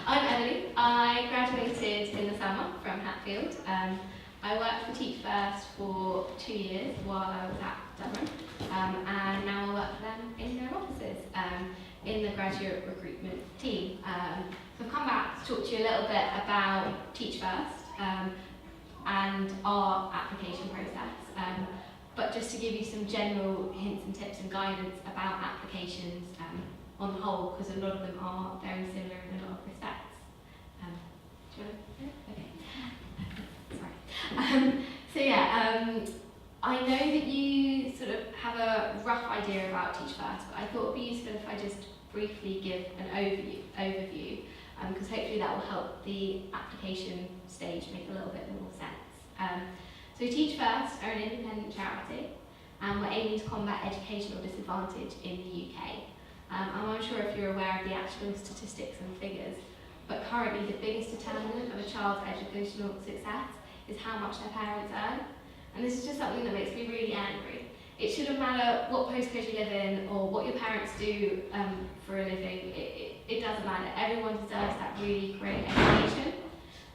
I'm Emily. I graduated in the summer from Hatfield. I worked for Teach First for 2 years while I was at Durham, and now I work for them in their offices in the graduate recruitment team. So I've come back to talk to you a little bit about Teach First and our application process, but just to give you some general hints and tips and guidance about applications on the whole, because a lot of them are very similar in a lot of respects. Do you want to? Okay. Sorry. I know that you sort of have a rough idea about Teach First, but I thought it would be useful if I just briefly give an overview, because hopefully that will help the application stage make a little bit more sense. So Teach First are an independent charity, and we're aiming to combat educational disadvantage in the UK. I'm unsure if you're aware of the actual statistics and figures, but currently the biggest determinant of a child's educational success is how much their parents earn. And this is just something that makes me really angry. It shouldn't matter what postcode you live in or what your parents do for a living. It doesn't matter. Everyone deserves that really great education,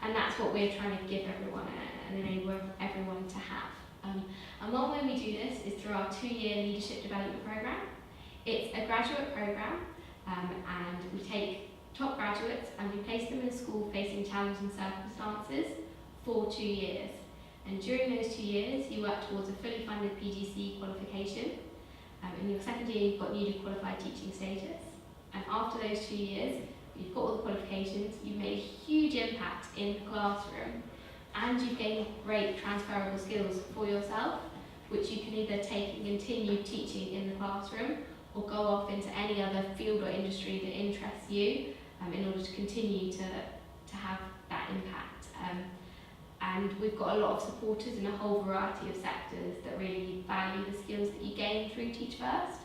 and that's what we're trying to give everyone and enable everyone to have. And one way we do this is through our 2-year leadership development programme. It's a graduate programme, and we take top graduates and we place them in a school facing challenging circumstances for 2 years. And during those 2 years, you work towards a fully funded PGC qualification. In your second year, you've got newly qualified teaching status. And after those 2 years, you've got all the qualifications, you've made a huge impact in the classroom, and you've gained great transferable skills for yourself, which you can either take and continue teaching in the classroom or go off into any other field or industry that interests you in order to continue to have that impact. And we've got a lot of supporters in a whole variety of sectors that really value the skills that you gain through Teach First.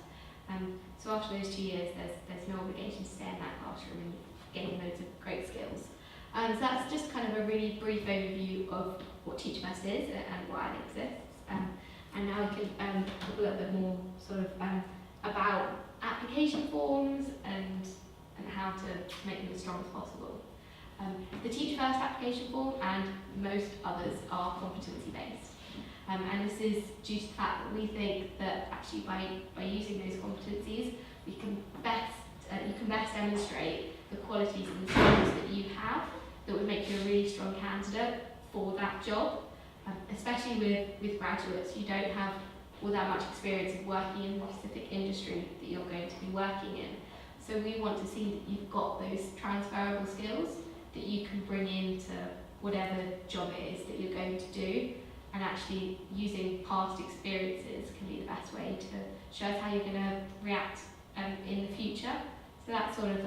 So after those 2 years, there's no obligation to stay in that classroom and gain loads of great skills. So that's just kind of a really brief overview of what Teach First is and why it exists. And now we can talk a little bit more sort of about application forms and how to make them as strong as possible. The Teach First application form and most others are competency based. And this is due to the fact that we think that actually by using those competencies, you can best demonstrate the qualities and the skills that you have that would make you a really strong candidate for that job. Especially with graduates, you don't have all that much experience of working in the specific industry that you're going to be working in. So we want to see that you've got those transferable skills that you can bring into whatever job it is that you're going to do, and actually using past experiences can be the best way to show us how you're going to react in the future. So that's sort of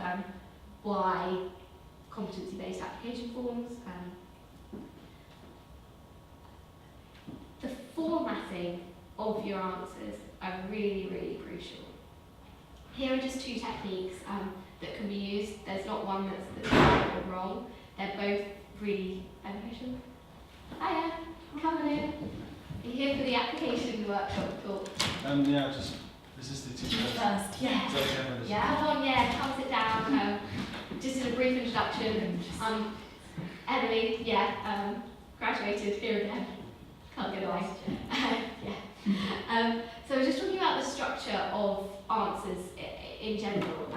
why competency-based application forms. The formatting of your answers are really, really crucial. Here are just 2 techniques that can be used. There's not one that's right or wrong. They're both really beneficial. Hiya, come on in. Are you here for the application workshop talk? Yeah, just, is this the Teach First? Yeah. Yeah, come on, come sit down. Just as a brief introduction, I'm Emily, graduated here again. Can't get away. So we're just talking about the structure of answers in general,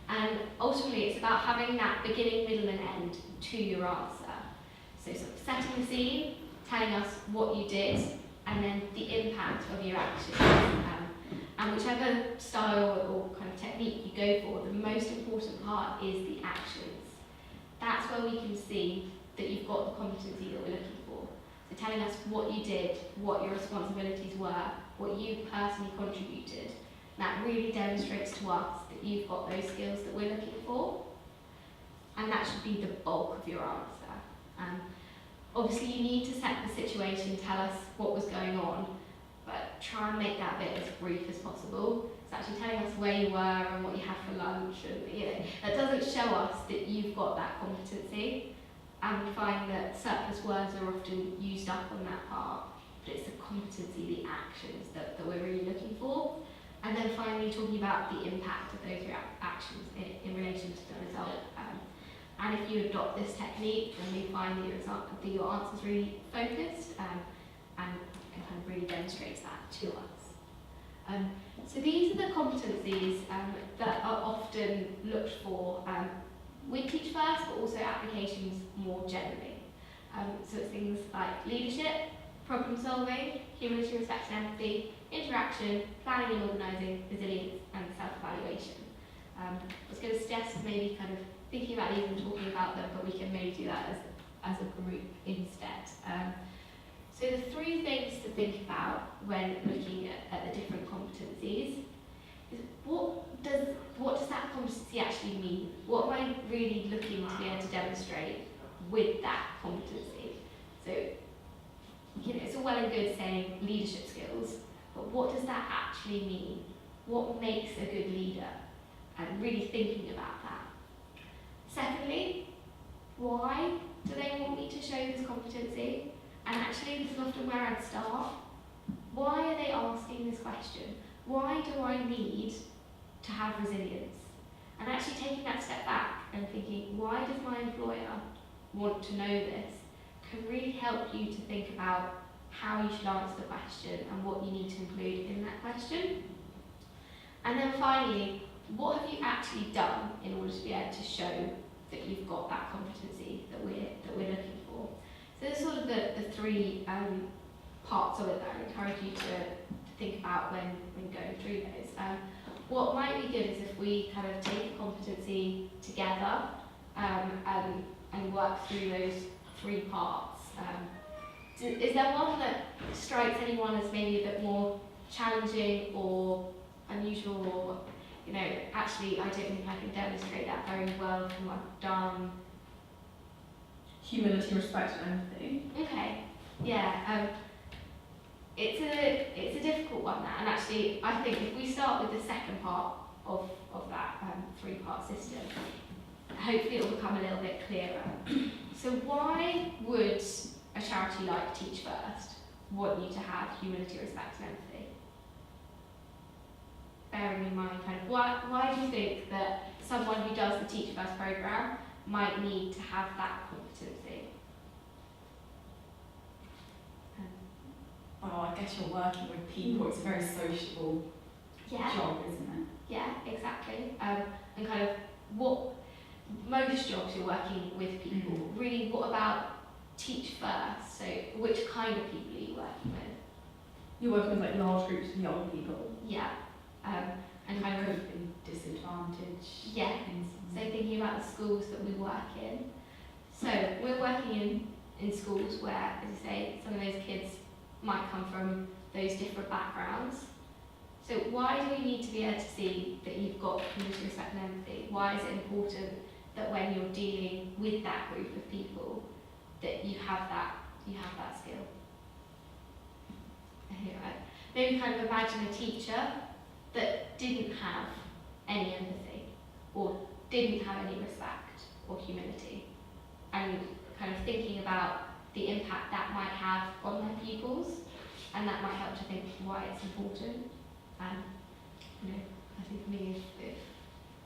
and ultimately it's about having that beginning, middle and end to your answer. So sort of setting the scene, telling us what you did, and then the impact of your actions. And whichever style or kind of technique you go for, the most important part is the actions. That's where we can see that you've got the competency that we're looking for. So telling us what you did, what your responsibilities were, what you personally contributed. That really demonstrates to us that you've got those skills that we're looking for. And that should be the bulk of your answer. Obviously you need to set the situation, tell us what was going on, but try and make that bit as brief as possible. It's actually telling us where you were and what you had for lunch, and that doesn't show us that you've got that competency. And we find that surplus words are often used up on that part, but it's the competency, the actions that we're really looking for. And then finally talking about the impact of those actions in relation to the result. and if you adopt this technique, then we find that your answer's really focused and kind of really demonstrates that to us. So these are the competencies that are often looked for with Teach First, but also applications more generally. So it's things like leadership, problem solving, humility, respect and empathy, interaction, planning and organising, resilience and self-evaluation. I was going to suggest maybe kind of thinking about these and talking about them, but we can maybe do that as a group instead. So the three things to think about when looking at the different competencies is what does that competency actually mean? What am I really looking to be able to demonstrate with that competency? So, it's all well and good saying leadership skills, but what does that actually mean? What makes a good leader? And really thinking about that. Secondly, why do they want me to show this competency? And actually, this is often where I'd start. Why are they asking this question? Why do I need to have resilience? And actually taking that step back and thinking, why does my employer want to know this, can really help you to think about how you should answer the question and what you need to include in that question. And then finally, what have you actually done in order to be able to show that you've got that competency that we're looking for? So there's sort of the three parts of it that I encourage you to think about when going through those. What might be good is if we kind of take a competency together and work through those three parts. Is there one that strikes anyone as maybe a bit more challenging or unusual, or actually I don't think I can demonstrate that very well from what I've done? Humility, respect and empathy. Okay, yeah. It's a difficult one, that, and actually I think if we start with the second part of that three-part system, hopefully it will become a little bit clearer. So why would a charity like Teach First want you to have humility, respect and empathy? Bearing in mind kind of why do you think that someone who does the Teach First programme might need to have that competency? Oh, I guess you're working with people. It's a very sociable job, isn't it? Yeah, exactly. And kind of what most jobs you're working with people. Really, what about Teach First? So, which kind of people are you working with? You're working with like large groups of young people. Yeah. And kind of Could be disadvantaged. yeah. So thinking about the schools that we work in. So we're working in schools where, as you say, some of those kids might come from those different backgrounds. So why do we need to be able to see that you've got community respect and empathy? Why is it important that when you're dealing with that group of people that you have that skill? Anyway, maybe kind of imagine a teacher that didn't have any empathy or didn't have any respect or humility, and kind of thinking about the impact that might have on their pupils, and that might help to think why it's important. I think for me, if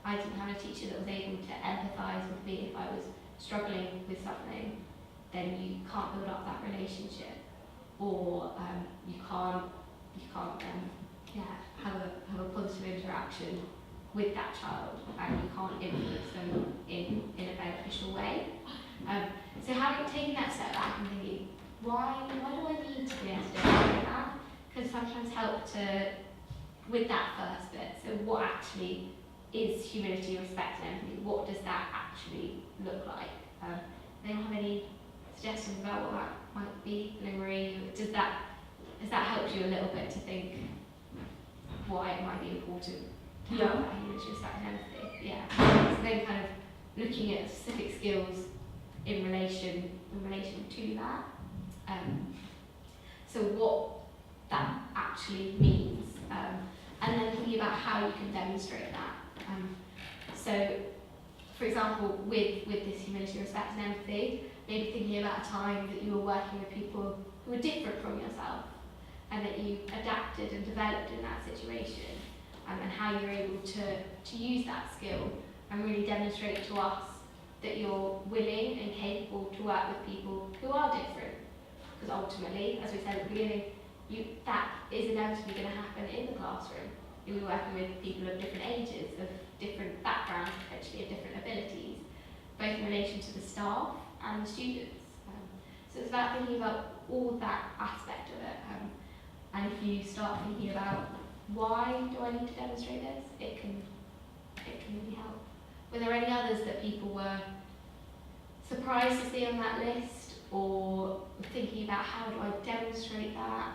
I didn't have a teacher that was able to empathise with me if I was struggling with something, then you can't build up that relationship, or you can't have a positive interaction with that child, and you can't influence them in a beneficial way. So taking that step back and thinking, why do I need to be able to demonstrate that? Can sometimes help with that first bit. So what actually is humility, respect and empathy? What does that actually look like? Anyone have any suggestions about what that might be? Marie, has that helped you a little bit to think why it might be important to have that humility, respect and empathy? Yeah. So then kind of looking at specific skills in relation to that. So what that actually means, and then thinking about how you can demonstrate that. So, for example, with this humility, respect and empathy, maybe thinking about a time that you were working with people who were different from yourself, and that you adapted and developed in that situation, and how you're able to use that skill and really demonstrate to us that you're willing and capable to work with people who are different. Because ultimately, as we said at the beginning, that is inevitably going to happen in the classroom. You'll be working with people of different ages, of different backgrounds, potentially of different abilities, both in relation to the staff and the students. So it's about thinking about all that aspect of it. And if you start thinking about why do I need to demonstrate this, it can really help. Were there any others that people were surprised to see on that list, or thinking about how do I demonstrate that?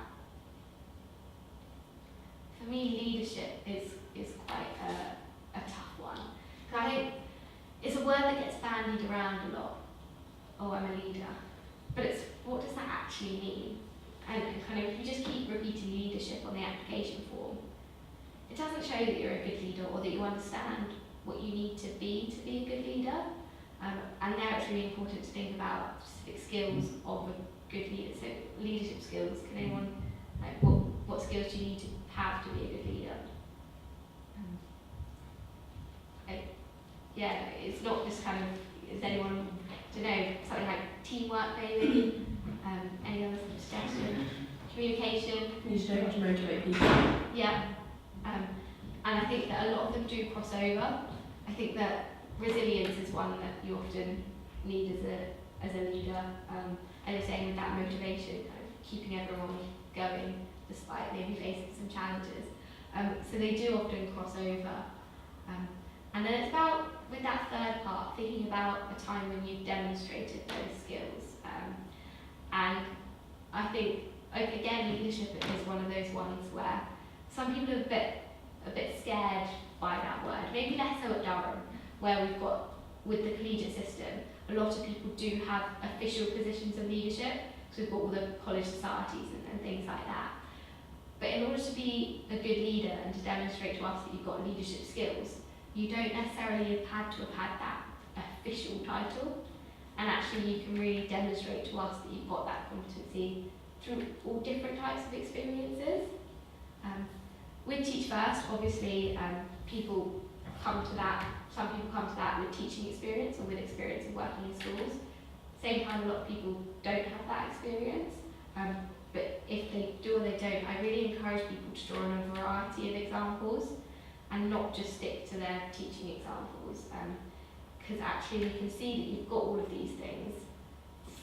For me, leadership is quite a tough one. I think it's a word that gets bandied around a lot. Oh, I'm a leader. But it's, what does that actually mean? And kind of, if you just keep repeating leadership on the application form, it doesn't show that you're a good leader or that you understand what you need to be a good leader. And there it's really important to think about specific skills of a good leader. So leadership skills, can anyone, like what skills do you need to have to be a good leader? Yeah, it's not just kind of, is anyone, I don't know, something like teamwork maybe? Any other suggestions? Communication? You just know how to motivate people. Yeah. And I think that a lot of them do cross over. I think that resilience is one that you often need as a leader. And you're saying with that motivation, kind of keeping everyone going despite maybe facing some challenges. So they do often cross over. And then it's about, with that third part, thinking about a time when you've demonstrated those skills. And I think, again, leadership is one of those ones where some people are a bit scared by that word. Maybe less so at Durham, where we've got, with the collegiate system, a lot of people do have official positions of leadership, so we've got all the college societies and things like that. But in order to be a good leader and to demonstrate to us that you've got leadership skills, you don't necessarily have to have had that official title. And actually you can really demonstrate to us that you've got that competency through all different types of experiences. With Teach First, obviously, people come to that, some people come to that with teaching experience or with experience of working in schools. Same time, a lot of people don't have that experience. But if they do or they don't, I really encourage people to draw on a variety of examples and not just stick to their teaching examples. Because actually you can see that you've got all of these things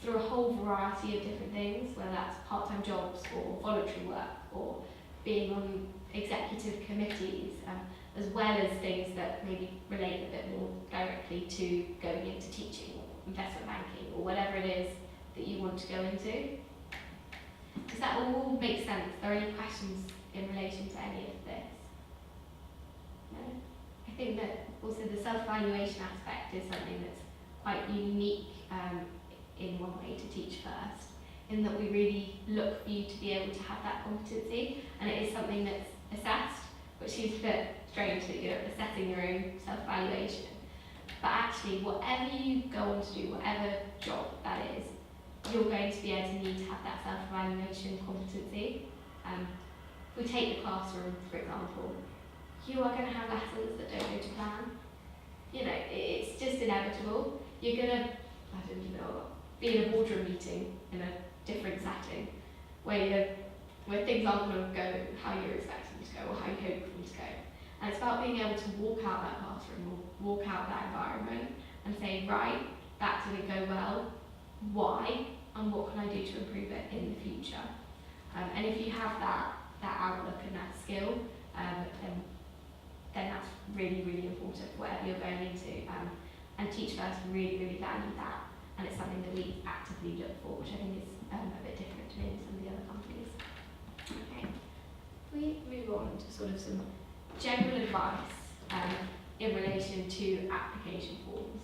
through a whole variety of different things, whether that's part-time jobs or voluntary work or being on executive committees, as well as things that maybe relate a bit more directly to going into teaching or investment banking or whatever it is that you want to go into. Does that all make sense? Are there any questions in relation to any of this? No? I think that also the self-evaluation aspect is something that's quite unique in one way to Teach First, in that we really look for you to be able to have that competency, and it is something that's assessed, which is a bit strange that you're assessing your own self-evaluation. But actually, whatever you go on to do, whatever job that is, you're going to be able to need to have that self-evaluation competency. If we take the classroom, for example, you are going to have lessons that don't go to plan. You know, it's just inevitable. You're going to, I don't know, be in a boardroom meeting in a different setting where things aren't going to go how you're expecting them to go or how you hope them to go. And it's about being able to walk out that classroom or walk out that environment and say, right, that didn't go well, why, and what can I do to improve it in the future? And if you have that outlook and that skill, then that's really, really important for whatever you're going into. And Teach First really, really value that, and it's something that we actively look for, which I think is a bit different to maybe some of the other companies. Okay, we move on to sort of some general advice in relation to application forms.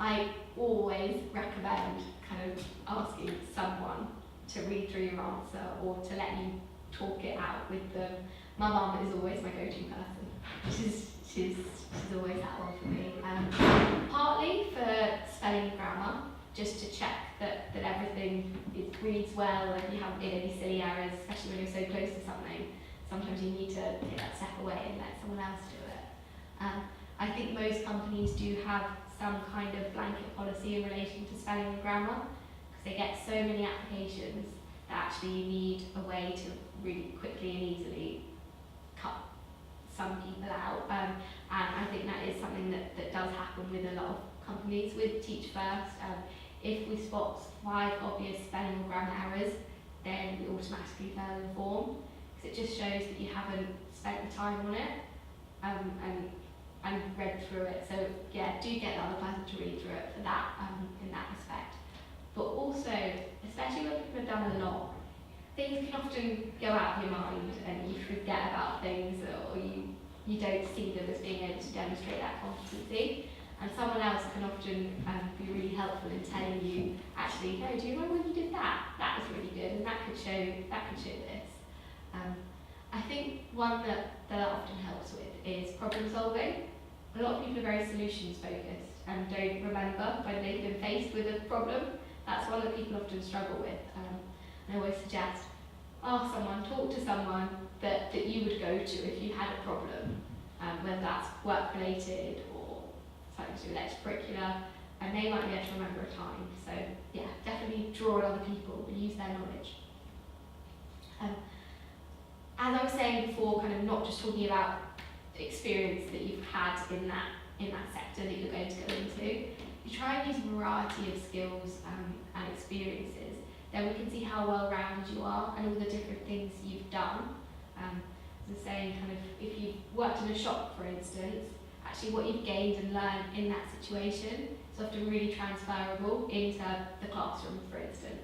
I always recommend kind of asking someone to read through your answer or to let you talk it out with them. My mum is always my go-to person. She's always that one for me. Partly for spelling and grammar, just to check that everything reads well and you haven't made any silly errors, especially when you're so close to something. Sometimes you need to take that step away and let someone else do it. I think most companies do have some kind of blanket policy in relation to spelling and grammar, because they get so many applications that actually you need a way to really quickly and easily cut some people out. And I think that is something that does happen with a lot of companies with Teach First. If we spot 5 obvious spelling or grammar errors, then we automatically fail in form, because it just shows that you haven't spent the time on it and read through it. So yeah, do get the other person to read through it for that in that respect. But also, especially when people have done a lot, things can often go out of your mind and you forget about things, or you don't see them as being able to demonstrate that competency. And someone else can often be really helpful in telling you, actually, no, do you remember when you did that? That was really good, and that could show this. I think one that often helps with is problem solving. A lot of people are very solutions focused and don't remember when they've been faced with a problem. That's one that people often struggle with. And I always suggest, ask someone, talk to someone that you would go to if you had a problem, whether that's work related or something to do with extracurricular, and they might be able to remember a time. So yeah, definitely draw on other people and use their knowledge. As I was saying before, kind of not just talking about the experience that you've had in that sector that you're going to go into, you try and use a variety of skills and experiences. Then we can see how well-rounded you are and all the different things you've done. As I was saying, kind of, if you've worked in a shop, for instance, actually what you've gained and learned in that situation is often really transferable into the classroom, for instance.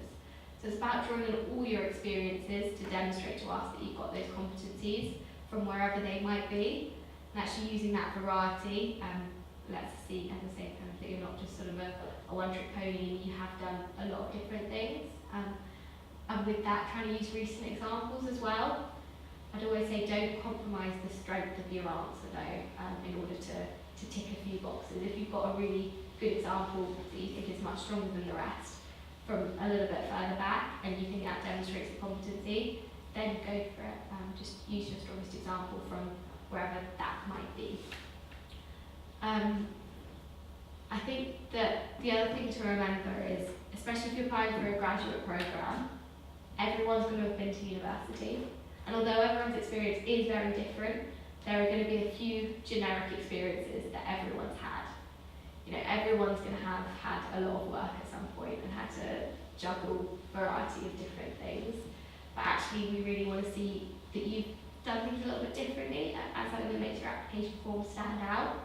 So it's about drawing on all your experiences to demonstrate to us that you've got those competencies from wherever they might be, and actually using that variety. Let's see, as I say, kind of that you're not just sort of a one-trick pony, you have done a lot of different things. And with that, trying to use recent examples as well. I'd always say don't compromise the strength of your answer though, in order to tick a few boxes. If you've got a really good example that you think is much stronger than the rest, from a little bit further back, and you think that demonstrates the competency, then go for it. Just use your strongest example from wherever that might be. I think that the other thing to remember is, especially if you're applying for a graduate programme, everyone's going to have been to university, and although everyone's experience is very different, there are going to be a few generic experiences that everyone's had. You know, everyone's going to have had a lot of work at some point and had to juggle a variety of different things. But actually, we really want to see that you've done things a little bit differently and something that makes your application form stand out.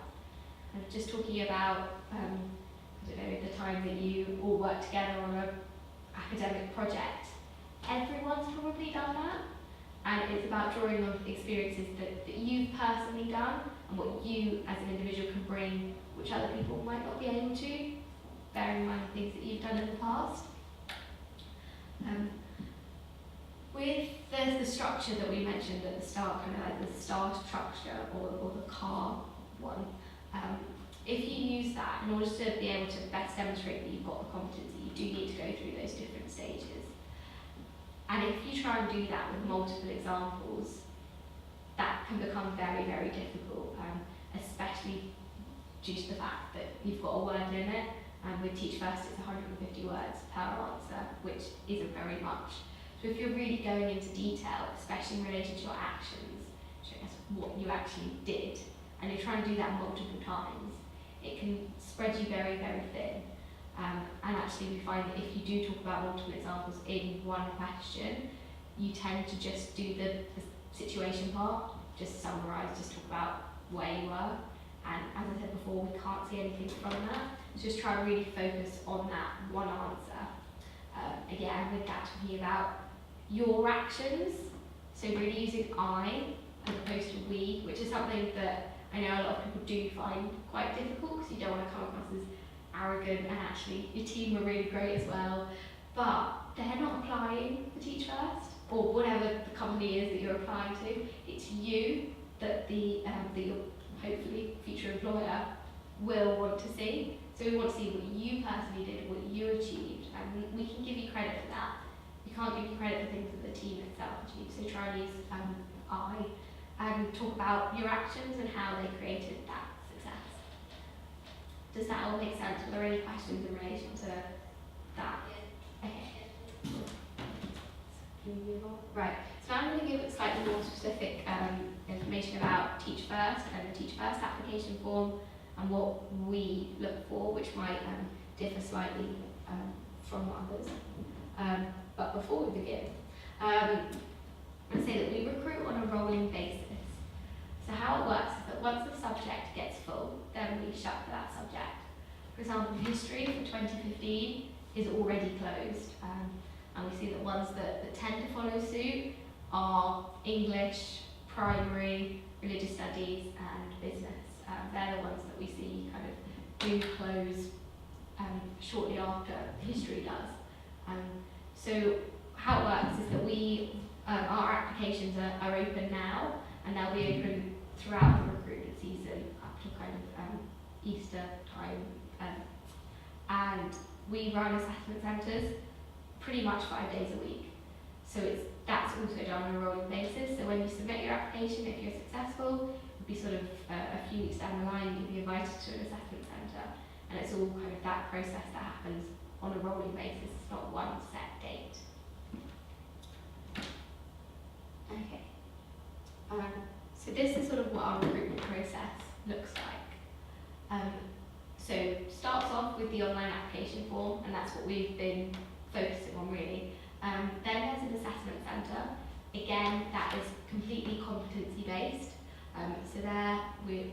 And just talking about, I don't know, the time that you all worked together on an academic project. Everyone's probably done that. And it's about drawing on experiences that you've personally done and what you as an individual can bring, which other people might not be able to, bearing in mind things that you've done in the past. With the structure that we mentioned at the start, kind of like the STAR structure or the CAR one, if you use that in order to be able to best demonstrate that you've got the competency, you do need to go through those different stages. And if you try and do that with multiple examples, that can become very, very difficult, especially due to the fact that you've got a word limit, and with Teach First it's 150 words per answer, which isn't very much. So if you're really going into detail, especially in relation to your actions, showing us what you actually did, and you're trying to do that multiple times, it can spread you very, very thin. And actually we find that if you do talk about multiple examples in one question, you tend to just do the situation part, just summarise, just talk about where you were. And as I said before, we can't see anything from that. So just try and really focus on that one answer. Again, with that talking about your actions, so really using I as opposed to we, which is something that I know a lot of people do find quite difficult because you don't want to come across as arrogant, and actually your team are really great as well, but they're not applying for Teach First or whatever the company is that you're applying to. It's you that that your hopefully future employer will want to see. So we want to see what you personally did, what you achieved, and we can give you credit for that. We can't give you credit for things that the team itself achieved. So try and use I and talk about your actions and how they created that success. Does that all make sense? Were there any questions in relation to that? Okay. Can we move on? Right. So now I'm going to give slightly more specific information about Teach First and the Teach First application form and what we look for, which might differ slightly from others. But before we begin, I'm going to say that we recruit on a rolling basis. So how it works is that once the subject gets full, then we shut for that subject. For example, history for 2015 is already closed, and we see that ones that tend to follow suit are English, primary, religious studies, and business. They're the ones that we see kind of do close shortly after history does. So how it works is that our applications are open now, and they'll be open throughout the recruitment season up to kind of Easter time. And we run assessment centres pretty much 5 days a week. So that's also done on a rolling basis. So when you submit your application, if you're successful, it'll be sort of a few weeks down the line, you'll be invited to an assessment centre. And it's all kind of that process that happens on a rolling basis. It's not one set date. Okay. So this is sort of what our recruitment process looks like. So starts off with the online application form, and that's what we've been focusing on really. Then there's an assessment centre. Again, that is completely competency based. So there we've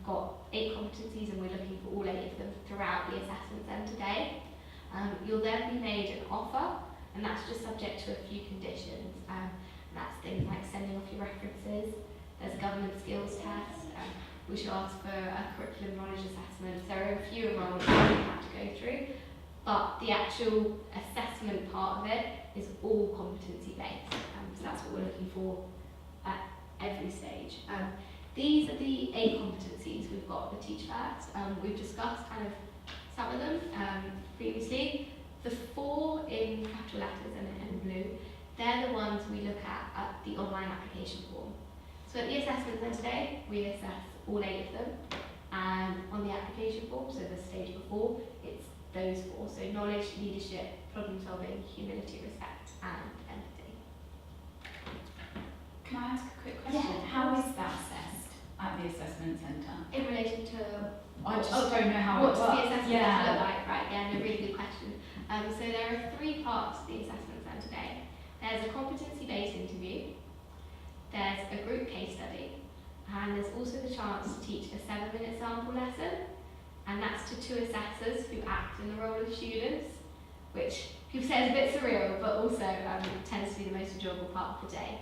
got 8 competencies, and we're looking for all 8 of them throughout the assessment centre day. You'll then be made an offer, and that's just subject to a few conditions. That's things like sending off your references. There's a government skills test, which asks for a curriculum knowledge assessment. There are a few enrollments that you have to go through, but the actual assessment part of it is all competency based. So that's what we're looking for at every stage. These are the 8 competencies we've got for Teach First. We've discussed kind of some of them previously. The 4 in capital letters and in blue, they're the ones we look at the online application form. So at the assessment centre today, we assess all 8 of them, and on the application form, so the stage before, it's those 4. So knowledge, leadership, problem solving, humility, respect, and empathy. Can I ask a quick question? Yeah. How is that assessed at the assessment centre? In relation to I just don't know how what it does works. the assessment Yeah. look like? Right, again, a really good question. So there are 3 parts to the assessment centre today. There's a competency-based interview, there's a group case study, and there's also the chance to teach a 7-minute sample lesson, and that's to 2 assessors who act in the role of students, which people say is a bit surreal, but also tends to be the most enjoyable part of the day.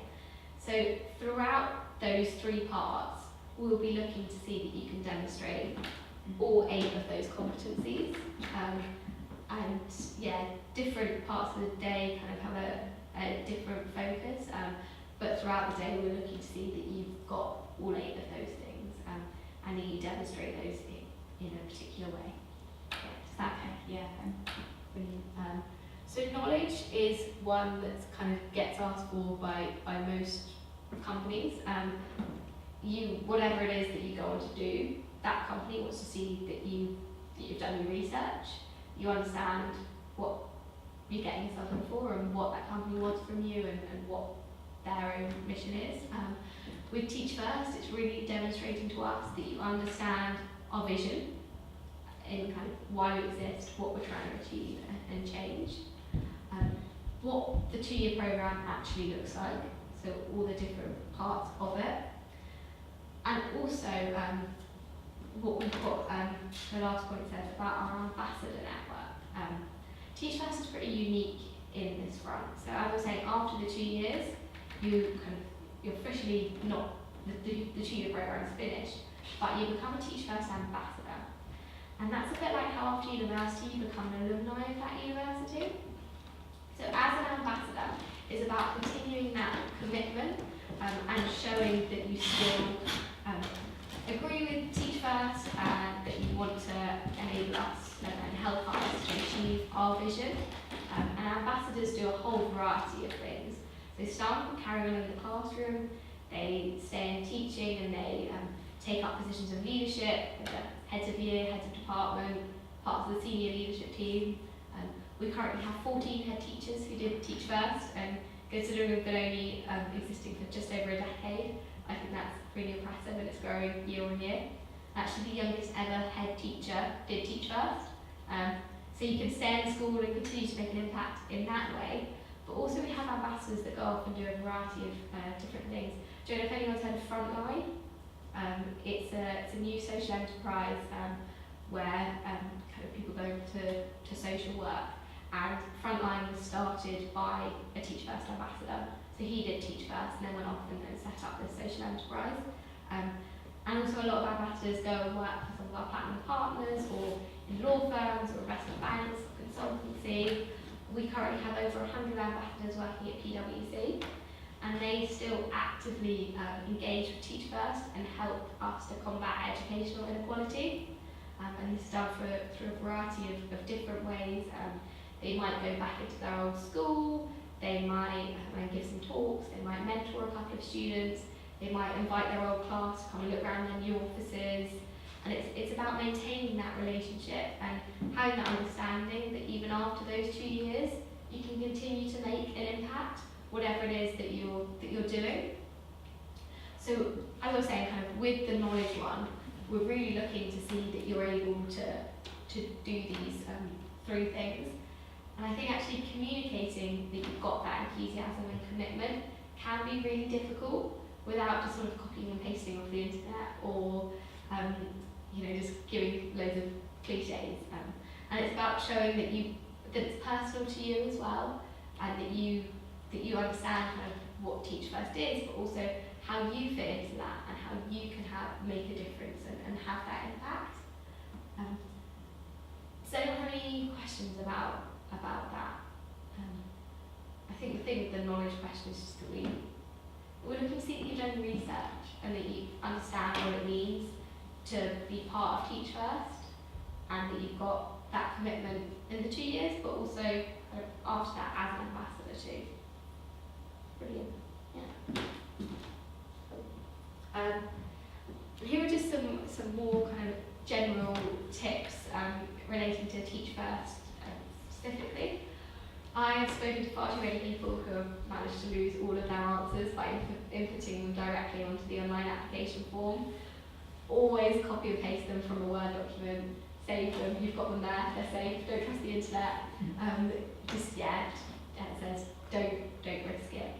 So throughout those 3 parts, we'll be looking to see that you can demonstrate all 8 of those competencies. And yeah, different parts of the day kind of have a different focus, but throughout the day we're looking to see that you've got all 8 of those things, and that you demonstrate those in a particular way. Yeah, does that Okay, yeah. brilliant? So knowledge is one that kind of gets asked for by most companies. Whatever it is that you go on to do, that company wants to see that you've done your research, you understand what you're getting yourself in for and what that company wants from you, and what their own mission is. With Teach First, it's really demonstrating to us that you understand our vision in kind of why we exist, what we're trying to achieve and change, what the 2-year programme actually looks like, so all the different parts of it, and also what we've got, the last point says about our ambassador network. Teach First is pretty unique in this front. So as I was saying, after the 2 years, you're officially not, the 2-year programme is finished, but you become a Teach First ambassador. And that's a bit like how after university you become an alumni of that university. So as an ambassador, it's about continuing that commitment and showing that you still agree with Teach First and that you want to enable us and help us to achieve our vision. And ambassadors do a whole variety of things. So some carry on in the classroom, they stay in teaching, and they take up positions of leadership, they're heads of year, heads of department, parts of the senior leadership team. We currently have 14 head teachers who did Teach First, and considering we've been only existing for just over a decade, I think that's really impressive, and it's growing year on year. Actually, the youngest ever head teacher did Teach First. So you can stay in school and continue to make an impact in that way. But also we have ambassadors that go off and do a variety of different things. Do you know if anyone's heard of Frontline? It's a new social enterprise where kind of people go to social work. And Frontline was started by a Teach First ambassador. So he did Teach First and then went off and set up this social enterprise. And also a lot of ambassadors go and work for some of our platinum partners or in law firms or investment banks or consultancy. We currently have over 100 ambassadors working at PwC, and they still actively engage with Teach First and help us to combat educational inequality. And this is done through a variety of different ways. They might go back into their old school, they might give some talks, they might mentor a couple of students, they might invite their old class to come and look around their new offices. And it's about maintaining that relationship and having that understanding that even after those 2 years, you can continue to make an impact, whatever it is that you're doing. So as I was saying, kind of with the knowledge one, we're really looking to see that you're able to do these 3 things. And I think actually communicating that you've got that enthusiasm and commitment can be really difficult without just sort of copying and pasting off the internet or just giving loads of cliches. And it's about showing that it's personal to you as well, and that you understand kind of what Teach First is, but also how you fit into that and how you can make a difference and have that impact. Does anyone have any questions about that? I think the thing with the knowledge question is just that we're looking to see that you've done research and that you understand what it means to be part of Teach First, and that you've got that commitment in the 2 years, but also kind of after that as an ambassador too. Brilliant. Yeah. Here are just some more kind of general tips relating to Teach First specifically. I have spoken to far too many people who have managed to lose all of their answers by inputting them directly onto the online application form. Always copy and paste them from a Word document, save them, you've got them there, they're safe, don't trust the internet. It says don't risk it.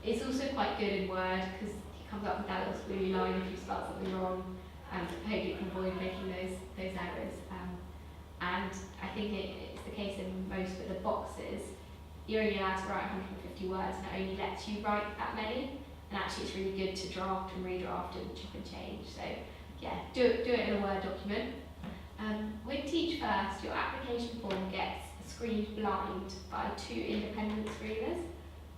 It's also quite good in Word because it comes up with that little squiggly line if you spell something wrong, and hope you can avoid making those errors. And I think it's the case in most of the boxes. You're only allowed to write 150 words, and it only lets you write that many. And actually, it's really good to draft and redraft and chop and change. So, yeah, do it in a Word document. With Teach First, your application form gets screened blind by 2 independent screeners.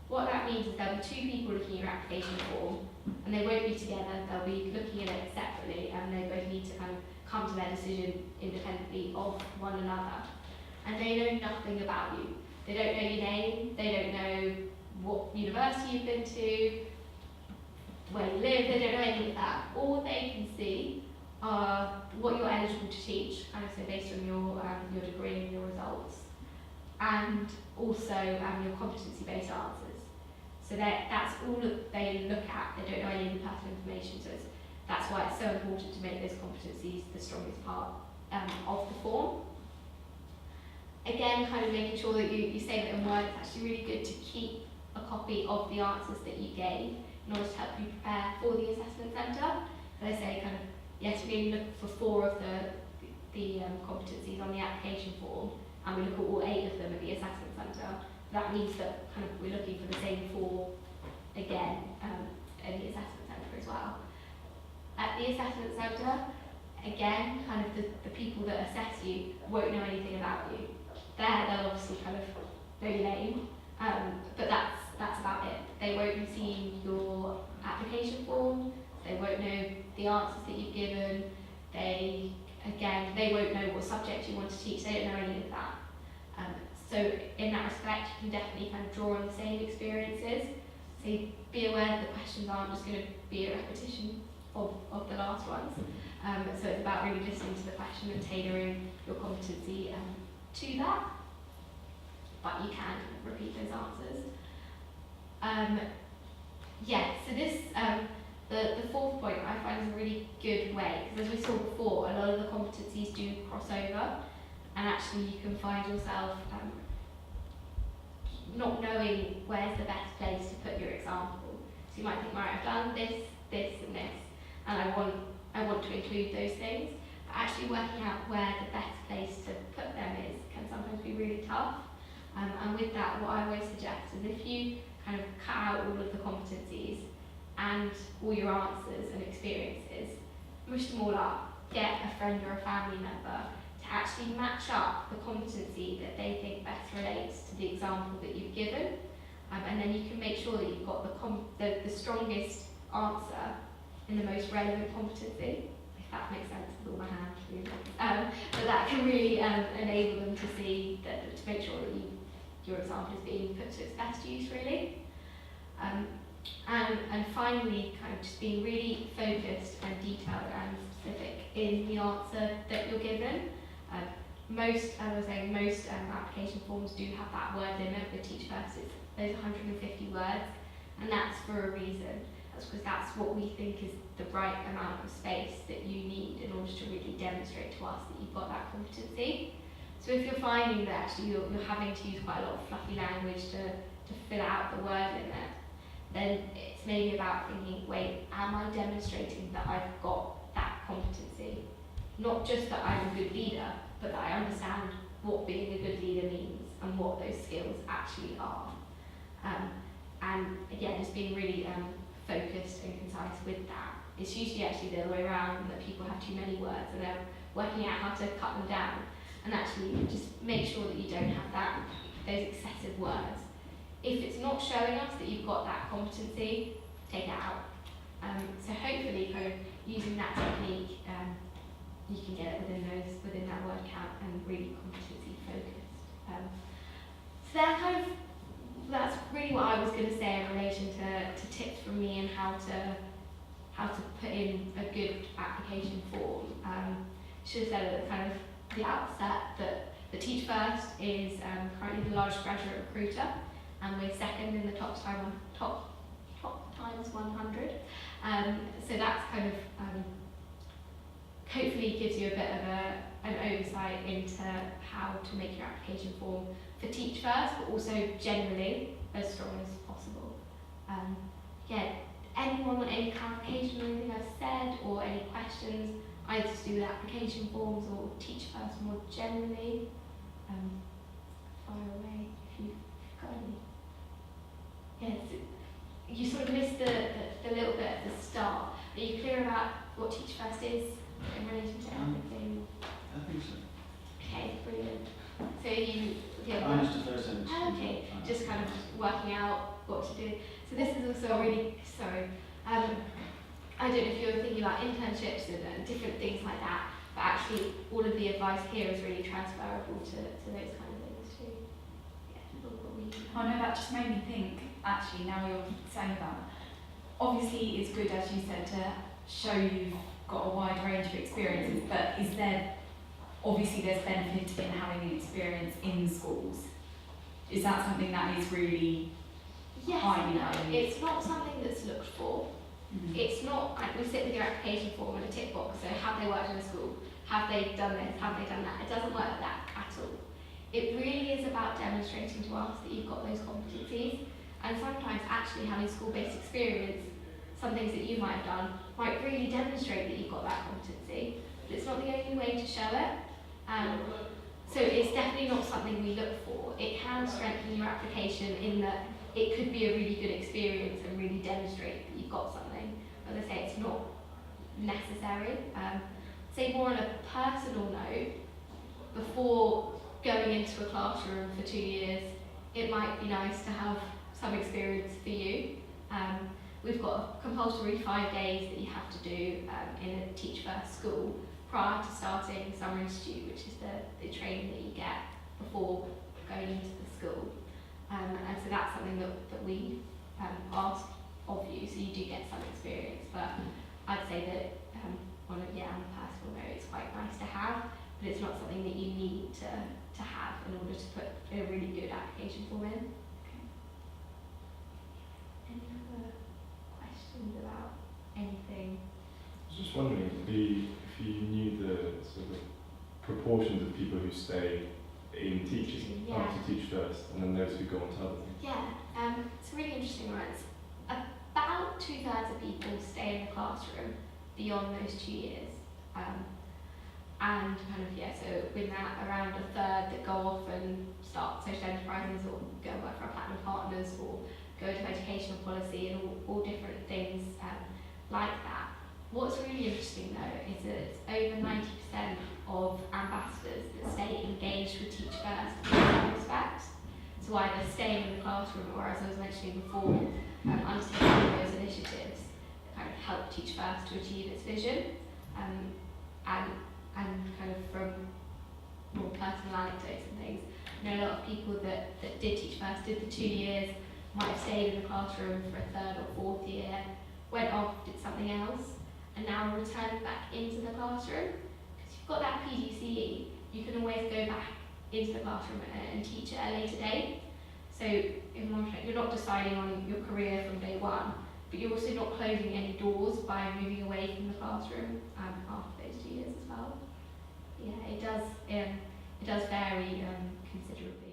What that means is there'll be 2 people looking at your application form, and they won't be together. They'll be looking at it separately, and they both need to kind of come to their decision independently of one another. And they know nothing about you. They don't know your name, they don't know what university you've been to, where you live, they don't know any of that. All they can see are what you're eligible to teach, kind of so based on your degree and your results, and also your competency-based answers. So that's all that they look at. They don't know any of the personal information, so that's why it's so important to make those competencies the strongest part of the form. Again, kind of making sure that you save it in Word. It's actually really good to keep a copy of the answers that you gave in order to help you prepare for the assessment centre. So I say kind of, yes, we only look for 4 of the competencies on the application form, and we look at all 8 of them at the assessment centre. That means that kind of we're looking for the same 4 again in the assessment centre as well. At the assessment centre, again, kind of the people that assess you won't know anything about you. They'll obviously kind of know your name, but that's about it. They won't have seen your application form, they won't know the answers that you've given, they won't know what subject you want to teach, they don't know any of that. So in that respect, you can definitely kind of draw on the same experiences. So be aware that the questions aren't just going to be a repetition of the last ones. So it's about really listening to the question and tailoring your competency to that, but you can repeat those answers. So this, the fourth point I find is a really good way, because as we saw before, a lot of the competencies do cross over, and actually you can find yourself not knowing where's the best place to put your example. So you might think, right, I've done this, this and this, and I want to include those things, but actually working out where the best place to put them is can sometimes be really tough. And with that, what I always suggest is if you kind of cut out all of the competencies and all your answers and experiences, mush them all up, get a friend or a family member to actually match up the competency that they think best relates to the example that you've given, and then you can make sure that you've got the strongest answer in the most relevant competency, if that makes sense with all my hands, really. But that can really enable them to see that, to make sure that your example is being put to its best use, really. And finally, kind of just being really focused and detailed and specific in the answer that you're given. Most, as I was saying, most application forms do have that word limit with Teach First. It's those 150 words, and that's for a reason. That's because that's what we think is the right amount of space that you need in order to really demonstrate to us that you've got that competency. So if you're finding that actually you're having to use quite a lot of fluffy language to fill out the word limit, then it's maybe about thinking, wait, am I demonstrating that I've got that competency? Not just that I'm a good leader, but that I understand what being a good leader means and what those skills actually are. And again, just being really focused and concise with that. It's usually actually the other way around, that people have too many words and they're working out how to cut them down. And actually just make sure that you don't have those excessive words. If it's not showing us that you've got that competency, take it out. So hopefully kind of using that technique, you can get it within that word count and really competency focused. So that's really what I was going to say in relation to tips from me and how to put in a good application form. Should have said at kind of the outset that the Teach First is currently the largest graduate recruiter, and we're second in the top times 100. So that's kind of hopefully gives you a bit of an oversight into how to make your application form for Teach First, but also generally as strong as possible. Anyone want any clarification on anything I've said or any questions, either to do with application forms or Teach First more generally? Fire away if you've got any. Yes, you sort of missed the little bit at the start. Are you clear about what Teach First is in relation to everything? I think so. Okay, brilliant. So you, I missed the first sentence. okay, just kind of working out what to do. So this is also really, I don't know if you're thinking about internships and different things like that, but actually all of the advice here is really transferable to those kind of things too. Oh no, that just made me think, actually, now you're saying that, obviously it's good, as you said, to show you've got a wide range of experiences, but is there, obviously there's benefit in having an experience in schools. Is that something that is really highly valued? It's not something that's looked for. Mm-hmm. It's not like we sit with your application form and a tick box, so have they worked in a school? Have they done this? Have they done that? It doesn't work like that at all. It really is about demonstrating to us that you've got those competencies, and sometimes actually having school-based experience, some things that you might have done, might really demonstrate that you've got that competency, but it's not the only way to show it. So it's definitely not something we look for. It can strengthen your application in that it could be a really good experience and really demonstrate that you've got something. As I say, it's not necessary. Say more on a personal note, before going into a classroom for 2 years, it might be nice to have some experience for you. We've got a compulsory 5 days that you have to do in a Teach First school prior to starting Summer Institute, which is the training that you get before going into the school. And so that's something that we ask of you, so you do get some experience. But I'd say that on a personal note, it's quite nice to have, but it's not something that you need to have in order to put a really good application form in. Any other questions about anything? I was just wondering if you knew the sort of proportions of people who stay in teaching, Yeah. to teach first, and then those who go on to other things. Yeah, it's a really interesting one. It's about 2/3 of people stay in the classroom beyond those 2 years. And so with that, around a third that go off and start social enterprises or go work for our platinum partners or go into educational policy and all different things like that. What's really interesting though is that it's over 90% of ambassadors that stay engaged with Teach First in some respects. So either staying in the classroom or, as I was mentioning before, undertaking those initiatives that kind of help Teach First to achieve its vision. And kind of from more personal anecdotes and things, I know a lot of people that did Teach First, did the 2 years, might have stayed in the classroom for a third or fourth year, went off, did something else, and now returned back into the classroom. Because you've got that PGCE, you can always go back into the classroom and teach at a later date. So in one respect, you're not deciding on your career from day one, but you're also not closing any doors by moving away from the classroom after those 2 years as well. Yeah, it does vary considerably.